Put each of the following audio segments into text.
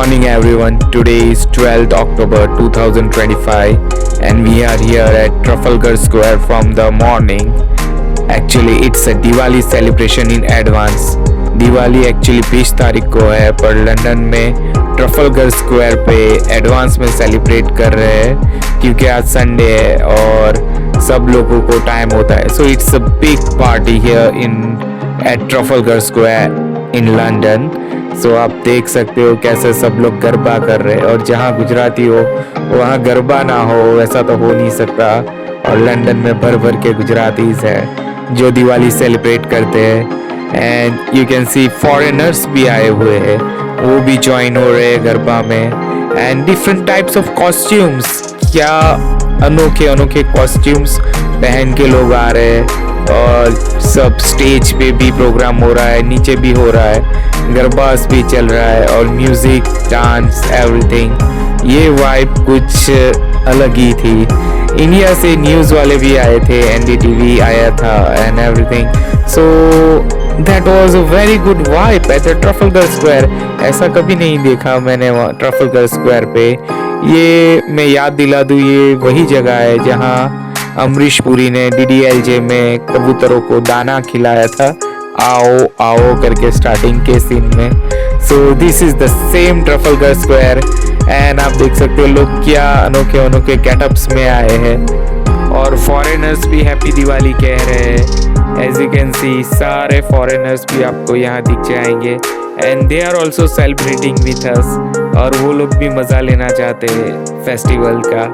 morning everyone. Today is 12th October 2025 and we are here at Trafalgar Square from the morning. Actually it's a Diwali celebration in advance. Diwali actually 20 तारीख को है पर London में Trafalgar square पे advance में celebrate कर रहे हैं क्योंकि आज संडे है और सब लोगों को टाइम होता है. So it's a big party here in at Trafalgar Square in London. So आप देख सकते हो कैसे सब लोग गरबा कर रहे हैं और जहाँ गुजराती हो वहाँ गरबा ना हो ऐसा तो हो नहीं सकता. और लंदन में भर भर के गुजरातीज हैं जो दिवाली सेलिब्रेट करते हैं and you can see foreigners भी आए हुए हैं, वो भी ज्वाइन हो रहे हैं गरबा में. And different types of costumes, क्या अनोखे अनोखे कॉस्ट्यूम्स पहन के लोग आ रहे हैं. और सब स्टेज पे भी प्रोग्राम हो रहा है, नीचे भी हो रहा है, गरबास भी चल रहा है और म्यूजिक डांस एवरीथिंग. ये वाइब कुछ अलग ही थी. इंडिया से न्यूज़ वाले भी आए थे, एनडीटीवी आया था and everything. So that was a very good vibe at the Trafalgar square. ऐसा कभी नहीं देखा मैंने ट्रफलगर स्क्वायर पे. ये मैं याद दिला दूँ, ये वही जगह है जहाँ अमरीश पुरी ने डीडीएलजे में कबूतरों को दाना खिलाया था, आओ आओ करके स्टार्टिंग के सीन में. So this is the same Trafalgar square and आप देख सकते हो लोग क्या अनोखे अनोखे गेटअप्स में आए हैं और फॉरेनर्स भी हैप्पी दिवाली कह रहे हैं. एज यू कैन सी सारे फॉरेनर्स भी आपको यहाँ दिख जाएंगे and they are also celebrating with us और वो लोग भी मज़ा लेना चाहते हैं फेस्टिवल का.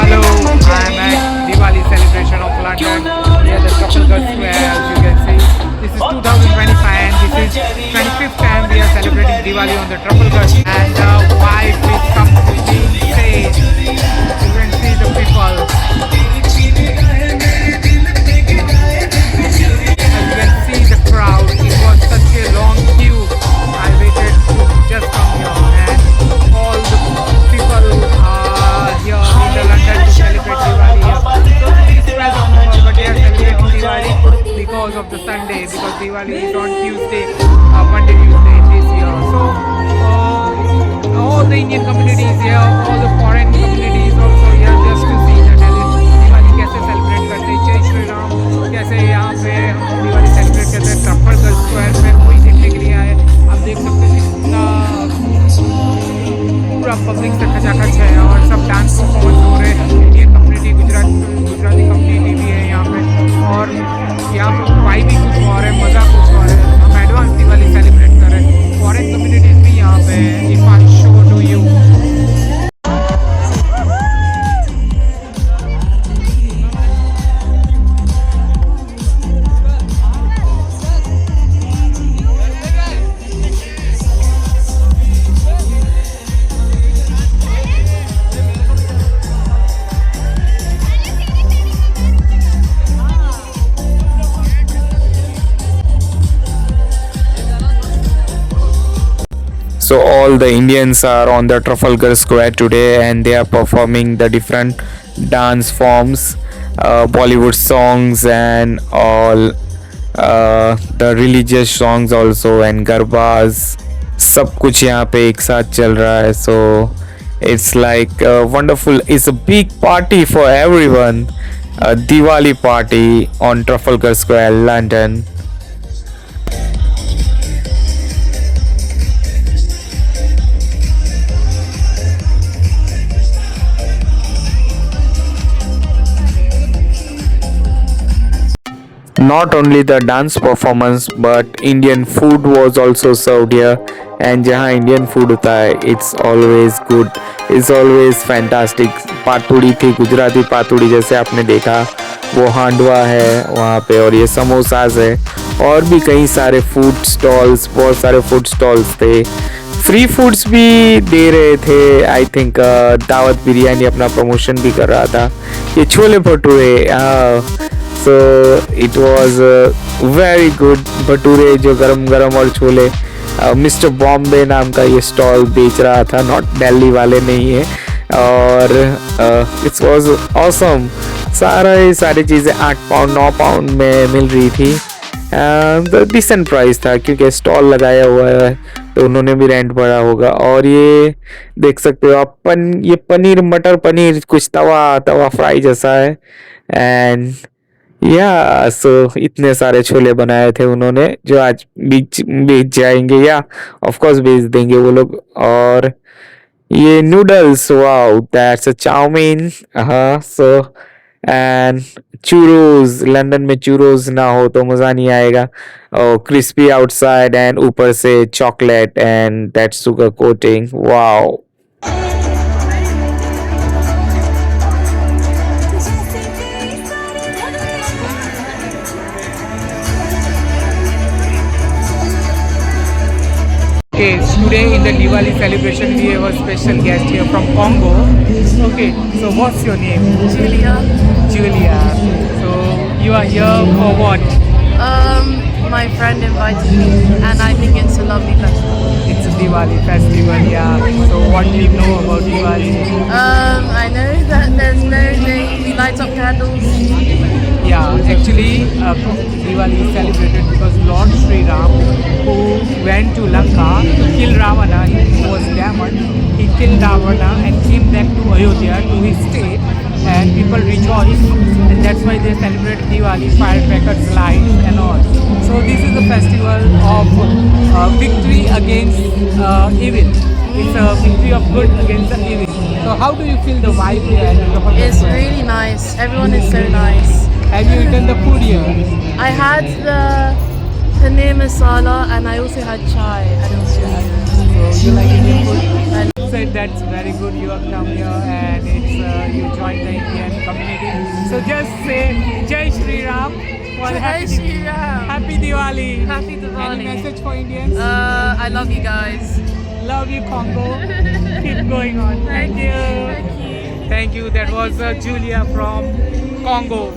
Hello, I am at Diwali celebration of London near the Trafalgar Square. As you can see, this is 2025 and this is 25th time we are celebrating Diwali on the Trafalgar. And the vibe is completely insane. You can see the people. As you can see the crowd. It was such a long queue. I waited to just come here and all the people are here in the London to celebrate Diwali. So it's 12th October, but they are celebrating Diwali because of the Sunday, because Diwali is on Tuesday, Monday, Tuesday this year. So all the Indian communities here, all the foreign communities also here just to see that Diwali कैसे celebrate करते हैं. जय श्री राम कैसे यहाँ पे हम Diwali celebrate करते हैं. ट्रफलगर स्क्वायर में कोई देखने के लिए आए. आप देख सकते हैं कितना पूरा पब्लिक से खचाखच है और सब डांस परफॉर्मेंस हो रहे हैं. इंडियन कम्युनिटी गुजराती कम्युनिटी भी है यहाँ पे और यहाँ पे वाइब भी कुछ और है, मज़ा कुछ और है. हम एडवांस दिवाली सेलिब्रेट कर रहे हैं. फॉरेन कम्युनिटीज़ भी यहाँ पे है. If I show to you So all the Indians are on the Trafalgar Square today and they are performing the different dance forms, Bollywood songs and all the religious songs also and garbas. सब कुछ यहाँ पे एक साथ चल रहा है. So it's like wonderful. It's a big party for everyone. A Diwali party on Trafalgar Square, London. Not only the dance performance but Indian food was also served here and जहाँ Indian food होता है it's always good, it's always fantastic. पातुड़ी थी, गुजराती पातुड़ी जैसे आपने देखा, वो हांडवा है वहाँ पे और ये समोसाज है और भी कई सारे फूड स्टॉल्स, बहुत सारे फूड स्टॉल्स थे. फ्री फूड्स भी दे रहे थे. आई थिंक दावत बिरयानी अपना प्रमोशन भी कर रहा था. ये chole bhature, so it was very good. Bhature जो गरम गरम और छोले, मिस्टर बॉम्बे नाम का ये स्टॉल बेच रहा था, नॉट दिल्ली वाले नहीं है. और इट्स वॉज ऑसम. सारी चीज़ें 8 पाउंड 9 पाउंड में मिल रही थी. डिसेंट प्राइस था क्योंकि स्टॉल लगाया हुआ है तो उन्होंने भी रेंट भरा होगा। और ये देख सकते हो आप ये पनीर मटर पनीर कुछ तवा तवा फ्राई जैसा है। एंड या सो इतने सारे छोले बनाए थे उन्होंने जो आज बेच जाएंगे या ऑफ कोर्स बेच देंगे वो लोग। और ये noodles, wow that's a chow mein. हाँ सो एंड चूरोज, लंदन में चूरोज ना हो तो मजा नहीं आएगा। और क्रिस्पी आउटसाइड एंड ऊपर से chocolate and that sugar coating, wow. Okay, today in the Diwali celebration we have a special guest here from Congo. Okay, so what's your name? Julia. Julia. So you are here for what? My friend invited me, and I think it's a lovely festival. It's a Diwali festival, yeah. So what do you know about Diwali? I know that there's no day we light up candles. Yeah, actually Diwali is celebrated because Lord Sri Ram, who went to Lanka to kill Ravana, he was demon. He killed Ravana and came back to Ayodhya to his state, and people rejoice, and that's why they celebrate Diwali, firecrackers, lights and all. So this is a festival of victory against evil. It's a victory of good against the evil. So how do you feel the vibe here? It's really nice. Everyone is so nice. Have you eaten the food here? I had the paneer masala, and I also had chai, and it was really good. So you like Indian food? And Said that's very good. You have come here and it's you joined the Indian community. So just say Jai Shri Ram for Jai Shri Ram. Happy Diwali. Happy Diwali. Any message for Indians? I love you guys. Love you, Congo. Keep going on. Thank you. Thank you. Thank you. That was Julia from Congo.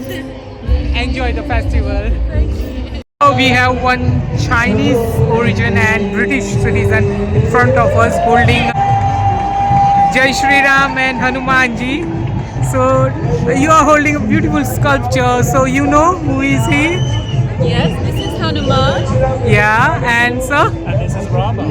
Enjoy the festival. Thank you. Now we have one Chinese origin and British citizen in front of us holding Jai Shri Ram and Hanuman Ji. So you are holding a beautiful sculpture. So you know who is he? Yes, this is Hanuman. Yeah, and so And this is Rama.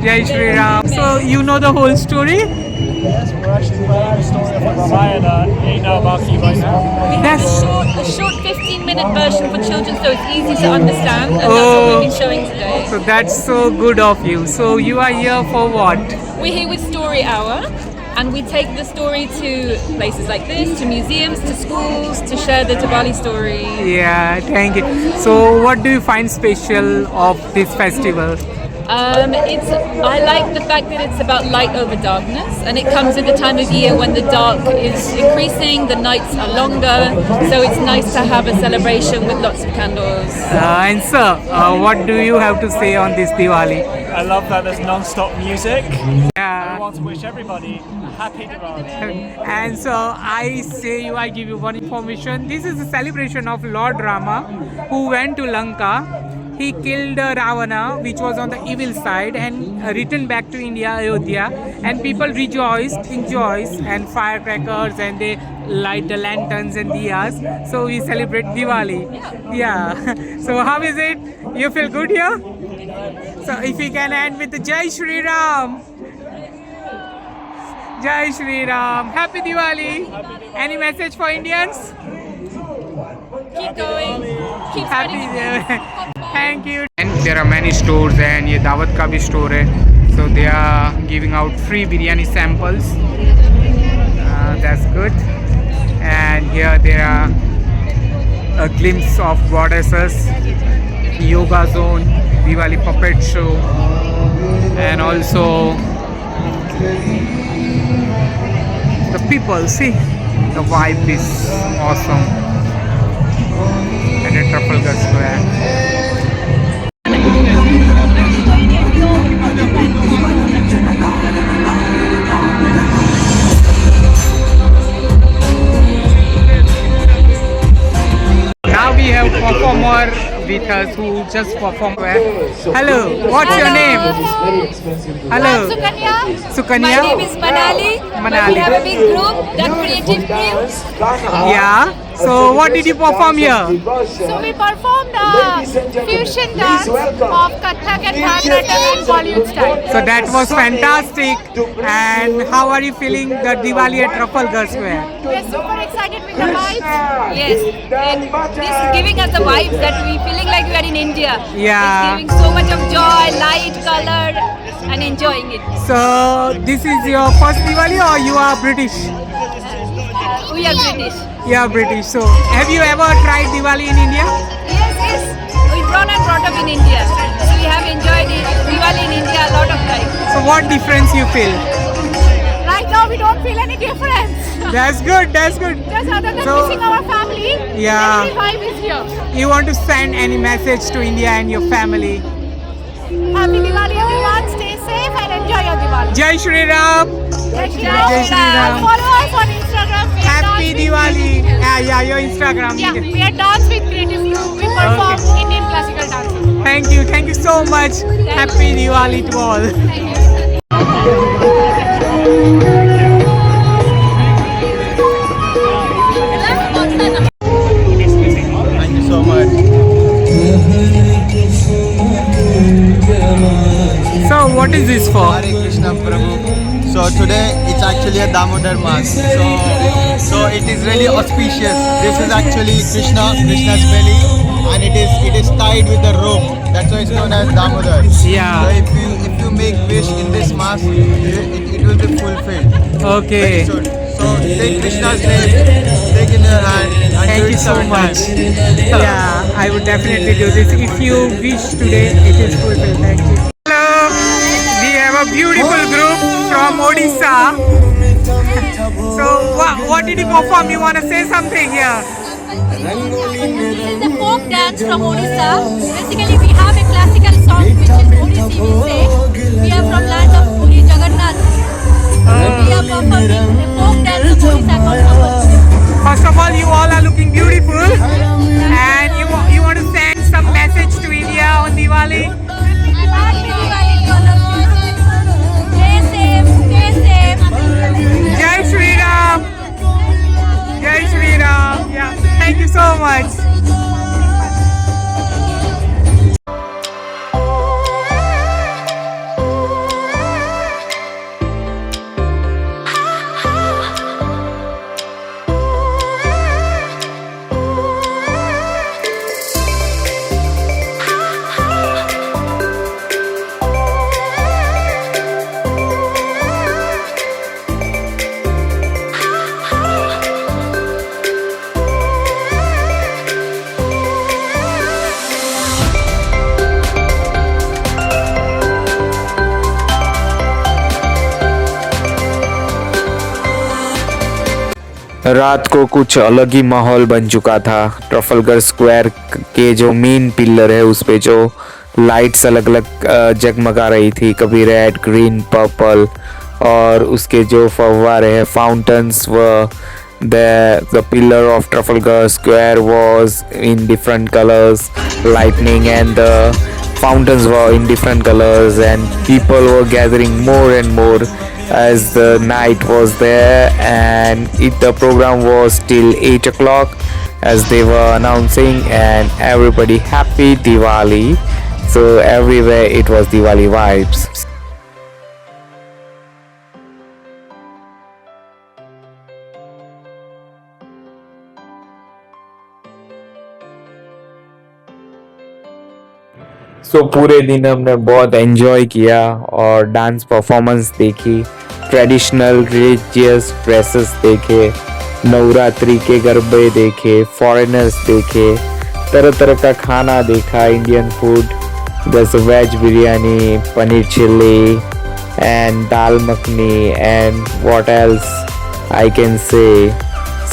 Jai Shri Ram. So you know the whole story? Yes, we're actually playing the story of Ramayana in Baki right now. We have That's- a short 15-minute version for children, so it's easy to understand, and that's what we'll be showing today. So that's so good of you. So you are here for what? We're here with Story Hour, and we take the story to places like this, to museums, to schools, to share the Diwali story. Yeah, thank you. So what do you find special of this festival? I like the fact that it's about light over darkness, and it comes at the time of year when the dark is increasing, the nights are longer, so it's nice to have a celebration with lots of candles. And sir, what do you have to say on this Diwali? I love that there's non-stop music. Yeah. I want to wish everybody a happy Diwali. And so I give you one information. This is a celebration of Lord Rama, who went to Lanka. He killed Ravana, which was on the evil side, and returned back to India, Ayodhya, and people rejoiced, enjoys, and firecrackers, and they light the lanterns and diyas. So we celebrate Diwali. Yeah. So how is it? You feel good here? So if we can end with the Jai Shri Ram. Jai Shri Ram. Happy Diwali. Any message for Indians? Keep going. Keep Happy spreading. Thank you. And there are many stores and ये दावत का भी store है. So they are giving out free biryani samples. That's good. And here there are a glimpse of goddesses, yoga zone, Diwali puppet show, and also the people. See, the vibe is awesome. And at Trafalgar Square. Now we have performer with us who just performed. Hello, what's your name? Hello. Sukanya. Sukanya. My name is Manali. We Manali. have a big group, that creative crew. Yeah. So what did you perform here? So we performed a fusion dance of Kathak and Bharatanatyam in Bollywood style. So that was fantastic. And how are you feeling the Diwali at Trafalgar Square? We're super excited with the vibes. Yes, this is giving us the vibes that we feeling like we are in India. Yeah. It's giving so much of joy, light, color, and enjoying it. So this is your first Diwali or you are British? We are British. You are British. So have you ever tried Diwali in India? Yes. We born and brought up in India, so we have enjoyed it, Diwali in India a lot of times. So what difference you feel? Right now we don't feel any difference. That's good. That's good. Just other than So- missing our family, Yeah. every vibe is here. You want to send any message to India and your family? Happy Diwali everyone, stay safe and enjoy your Diwali. Jai Shri Ram. Jai Shri Jai Shri Ram. Follow us on Instagram. We are Happy Dance with Diwali. Creative. Yeah, your Instagram. Yeah, we are Dance with Creative Crew. We perform Indian classical dance. Thank you so much. Happy Diwali to all. Thank you so much. So what is this for? Hare Krishna Prabhu. So today it's actually a Damodar Mass. So it is really auspicious. This is actually Krishna's belly, and it is tied with a rope. That's why it's known as Damodar. Yeah. So if you make wish in this mass, it will be fulfilled. Okay. So take Krishna's name, take in your hand, and do Thank it you so 7 much. times. Yeah, I would definitely do this. If you wish today, it is fulfilled. Thank you. Hello, we have a beautiful group from Odisha. So, what did you perform? You want to say something here? This is a folk dance from Odisha. Basically, we have a classical song which is Odissi, we say. We are from land of Puri, Jagannath. We are performing a folk dance of Odisha called Kaval. First of all, you all are looking beautiful, and you want to send some message to India on Diwali. Happy Diwali to all of you. Stay safe, stay safe. Jai Shri Ram. Jai Shri Ram. Yeah. Thank you so much. रात को कुछ अलग ही माहौल बन चुका था। Trafalgar square के जो मेन पिलर है उस पे जो लाइट्स अलग अलग जगमगा रही थी, कभी रेड, ग्रीन, पर्पल, और उसके जो फव्वारे हैं, फाउंटेन्स व the pillar of Trafalgar Square was in different colors, lightning and the fountains were in different colors, and people were gathering more and more as the night was there, and the program was till 8 o'clock as they were announcing, and everybody happy Diwali. So everywhere it was Diwali vibes. सो पूरे दिन हमने बहुत enjoy किया और dance performance देखी, traditional religious dresses देखे, नवरात्रि के गरबे देखे, फॉरेनर्स देखे, तरह तरह का खाना देखा, इंडियन फूड जैसे veg biryani, paneer chilli and dal makhani and what else I can say,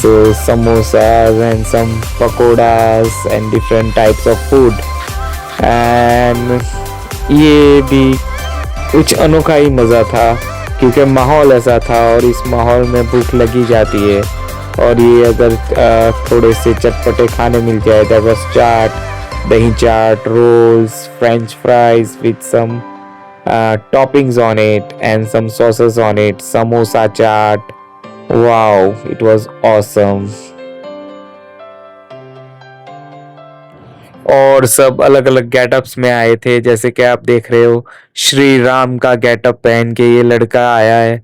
so samosas and some pakodas and different types of food. And ये भी कुछ अनोखा ही मज़ा था क्योंकि माहौल ऐसा था और इस माहौल में भूख लगी जाती है, और ये अगर थोड़े से चटपटे खाने मिल जाए, that was chaat, dahi chaat, rolls, French fries with some toppings on it and some sauces on it, samosa chaat. Wow, it was awesome. और सब अलग अलग गेटअप्स में आए थे, जैसे कि आप देख रहे हो श्री राम का गेटअप पहन के ये लड़का आया है।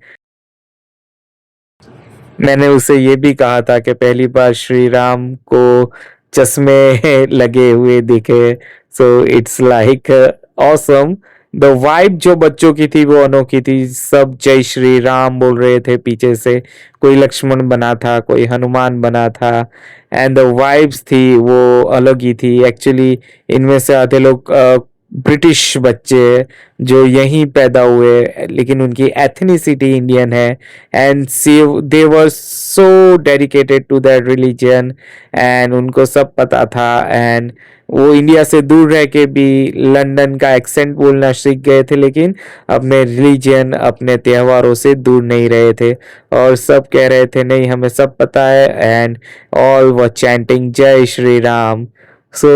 मैंने उसे ये भी कहा था कि पहली बार श्री राम को चश्मे लगे हुए दिखे। So it's like awesome. The vibe जो बच्चों की थी वो अनोखी थी। सब जय श्री राम बोल रहे थे पीछे से। कोई लक्ष्मण बना था, कोई हनुमान बना था एंड द वाइब्स थी वो अलग ही थी। एक्चुअली इनमें से आधे लोग ब्रिटिश बच्चे जो यहीं पैदा हुए लेकिन उनकी एथनिसिटी इंडियन है and they were so dedicated to that religion and उनको सब पता था एंड वो इंडिया से दूर रह के भी लंदन का एक्सेंट बोलना सीख गए थे लेकिन अपने रिलीजन अपने त्योहारों से दूर नहीं रहे थे और सब कह रहे थे नहीं हमें सब पता है एंड ऑल वर चैंटिंग जय Shri Ram. So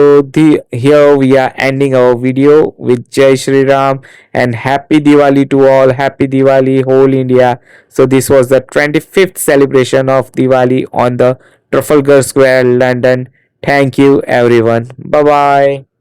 here we are ending our video with Jai Shri Ram and Happy Diwali to all. Happy Diwali whole India. So this was the 25th celebration of Diwali on the Trafalgar Square, London. Thank you everyone. Bye bye.